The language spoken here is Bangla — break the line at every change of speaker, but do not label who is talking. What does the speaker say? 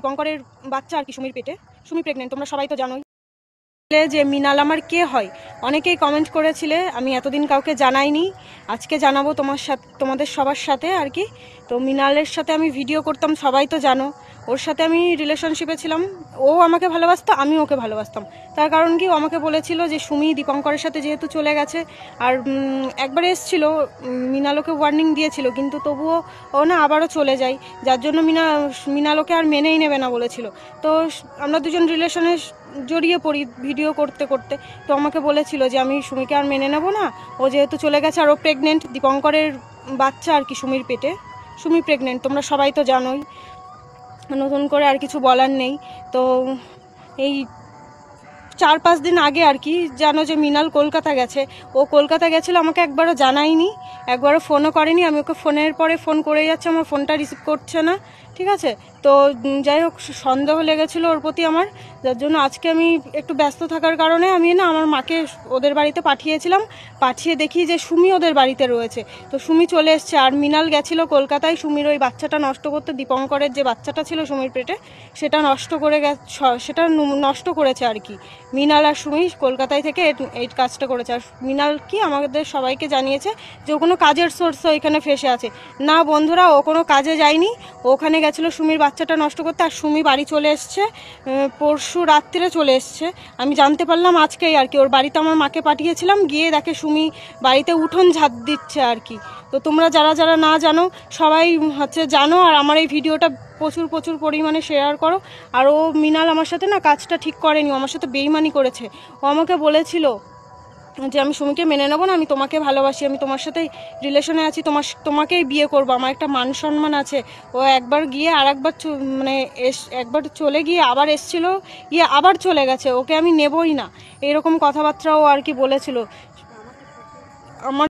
দীপঙ্করের বাচ্চা আর কি সুমির পেটে। সুমি প্রেগনেন্ট, তোমরা সবাই তো জানোই। যে মিনাল আমার কে হয় অনেকেই কমেন্ট করেছিলে, আমি এতদিন কাউকে জানাইনি, আজকে জানাবো তোমাদের সবার সাথে আর কি। তো মিনালের সাথে আমি ভিডিও করতাম, সবাই তো জানো, ওর সাথে আমি রিলেশনশিপে ছিলাম। ও আমাকে ভালোবাসতো, আমি ওকে ভালোবাসতাম। তার কারণ কি, ও আমাকে বলেছিল যে সুমি দীপঙ্করের সাথে যেহেতু চলে গেছে, আর একবার এসছিল, মিনাল ওকে ওয়ার্নিং দিয়েছিল, কিন্তু তবুও ও না আবারও চলে যায়, যার জন্য মিনাল ওকে আর মেনেই নেবে না বলেছিল। তো আমরা দুজন রিলেশনে জড়িয়ে পড়ি ভিডিও করতে করতে। তো আমাকে বলেছিল যে আমি সুমিকে আর মেনে নেব না, ও যেহেতু চলে গেছে, আর ও প্রেগনেন্ট, দীপঙ্করের বাচ্চা আর কি সুমির পেটে। সুমি প্রেগনেন্ট, তোমরা সবাই তো জানোই, নতুন করে আর কিছু বলার নেই। তো এই 4-5 দিন আগে আর কি জানো যে মিনাল কলকাতা গেছে। ও কলকাতা গেছিলো, আমাকে একবারও জানায়নি, একবারও ফোনও করেনি। আমি ওকে ফোনের পরে ফোন করে যাচ্ছে, আমার ফোনটা রিসিভ করছে না, ঠিক আছে। তো যাই হোক, সন্দেহ লেগেছিলো ওর প্রতি আমার, যার জন্য আজকে আমি একটু ব্যস্ত থাকার কারণে আমি না আমার মাকে ওদের বাড়িতে পাঠিয়েছিলাম। পাঠিয়ে দেখি যে সুমি ওদের বাড়িতে রয়েছে। তো সুমি চলে এসছে, আর মিনাল গেছিলো কলকাতায় সুমির ওই বাচ্চাটা নষ্ট করতে। দীপঙ্করের যে বাচ্চাটা ছিল সুমির পেটে, সেটা নষ্ট করেছে আর কি মিনাল। আর সুমি কলকাতায় থেকে এই কাজটা করেছে। আর মিনাল কি আমাদের সবাইকে জানিয়েছে যে ও কোনো কাজের সোর্সে ওইখানে ফেসে আছে। না বন্ধুরা, ও কোনো কাজে যায়নি, ওখানে গেছিলো সুমির বাচ্চাটা নষ্ট করতে। আর সুমি বাড়ি চলে এসছে, পরশু রাত্রে চলে এসছে, আমি জানতে পারলাম আজকেই আর কি। ওর বাড়িতে আমার মাকে পাঠিয়েছিলাম, গিয়ে দেখে সুমি বাড়িতে উঠোন ঝাঁট দিচ্ছে আর কি। তো তোমরা যারা না জানো সবাই জানো, আর আমার এই ভিডিওটা প্রচুর পরিমাণে শেয়ার করো। আর ও মিনাল আমার সাথে না কাজটা ঠিক করেনি, আমার সাথে বেইমানি করেছে। ও আমাকে বলেছিল যে আমি সুমিকে মেনে নেবো না, আমি তোমাকে ভালোবাসি, আমি তোমার সাথে রিলেশনে আছি, তোমাকেই বিয়ে করবো, আমার একটা মান সম্মান আছে। ও একবার গিয়ে আর একবার একবার চলে গিয়ে আবার এসছিল, গিয়ে আবার চলে গেছে, ওকে আমি নেবই না, এরকম কথাবার্তাও আর কি বলেছিল আমার।